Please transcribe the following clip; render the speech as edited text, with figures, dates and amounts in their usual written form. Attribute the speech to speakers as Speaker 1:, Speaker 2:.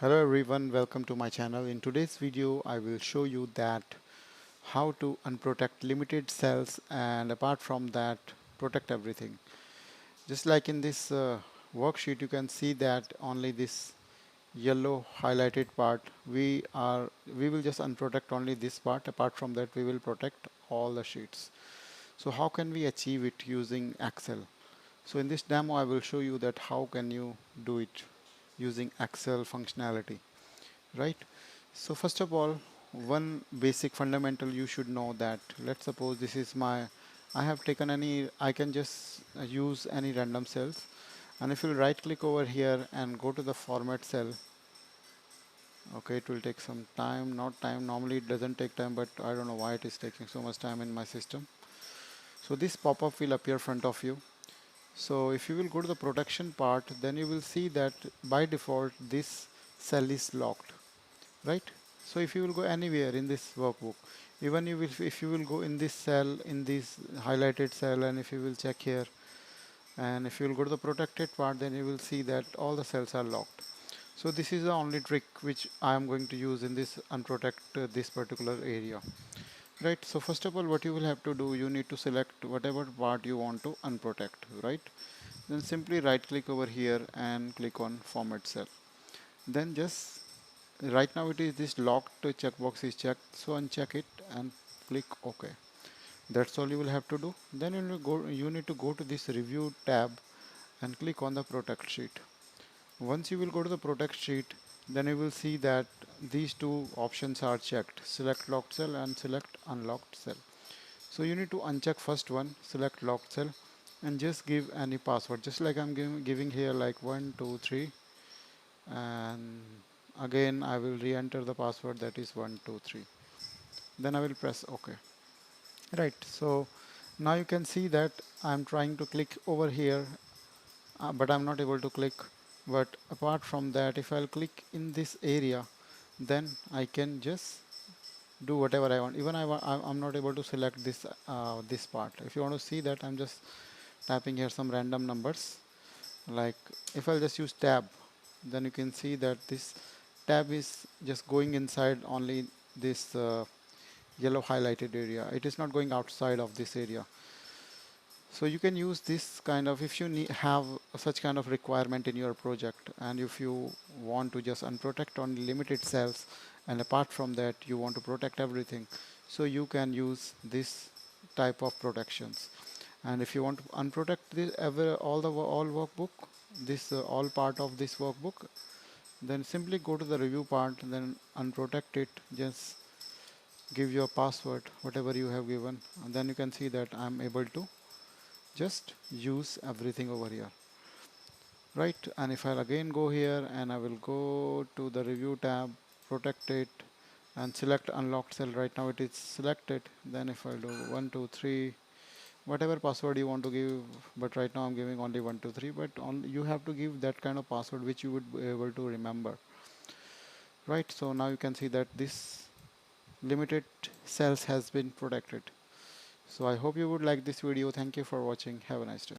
Speaker 1: Hello everyone, welcome to my channel. In today's video I will show you that how to unprotect limited cells and apart from that protect everything. Just like in this worksheet, you can see that only this yellow highlighted part we will just unprotect only this part. Apart from that we will protect all the sheets. So how can we achieve it using Excel? So in this demo I will show you that how can you do it using Excel functionality, right? So first of all, one basic fundamental you should know that let's suppose this is my, I have taken any, I can just use any random cells, and if you right click over here and go to the format cell, okay, it will take some time, not time, normally it doesn't take time, but I don't know why it is taking so much time in my system. So this pop-up will appear front of you. So if you will go to the protection part, then you will see that by default this cell is locked, right? So if you will go anywhere in this workbook, even you will, if you will go in this cell, in this highlighted cell, and if you will check here, and if you will go to the protected part, then you will see that all the cells are locked. So this is the only trick which I am going to use in this unprotect this particular area, right? So first of all, what you will have to do, you need to select whatever part you want to unprotect, right? Then simply right click over here and click on format cell. Then just right now it is this locked checkbox is checked, so uncheck it and click OK. That's all you will have to do. Then you need to go to this review tab and click on the protect sheet. Once you will go to the protect sheet, then you will see that these two options are checked, select locked cell and select unlocked cell. So you need to uncheck first one, select locked cell, and just give any password, just like I'm giving here, like 123, and again I will re-enter the password, that is 123. Then I will press OK. Right, so now you can see that I'm trying to click over here, but I'm not able to click. But apart from that, if I'll click in this area, then I can just do whatever I want. Even I'm not able to select this this part. If you want to see that, I'm just tapping here some random numbers. Like if I'll just use tab, then you can see that this tab is just going inside only this yellow highlighted area. It is not going outside of this area. So you can use this kind of, if you have such kind of requirement in your project, and if you want to just unprotect on limited cells, and apart from that you want to protect everything, so you can use this type of protections. And if you want to unprotect this all workbook, this all part of this workbook, then simply go to the review part, then unprotect it, just give your password whatever you have given, and then you can see that I'm able to just use everything over here, right? And if I'll again go here and I will go to the review tab, protect it, and select unlocked cell, right now it is selected. Then if I'll do 123, whatever password you want to give, but right now I'm giving only 123, but you have to give that kind of password which you would be able to remember, right? So now you can see that this limited cells has been protected. So I hope you would like this video. Thank you for watching. Have a nice day.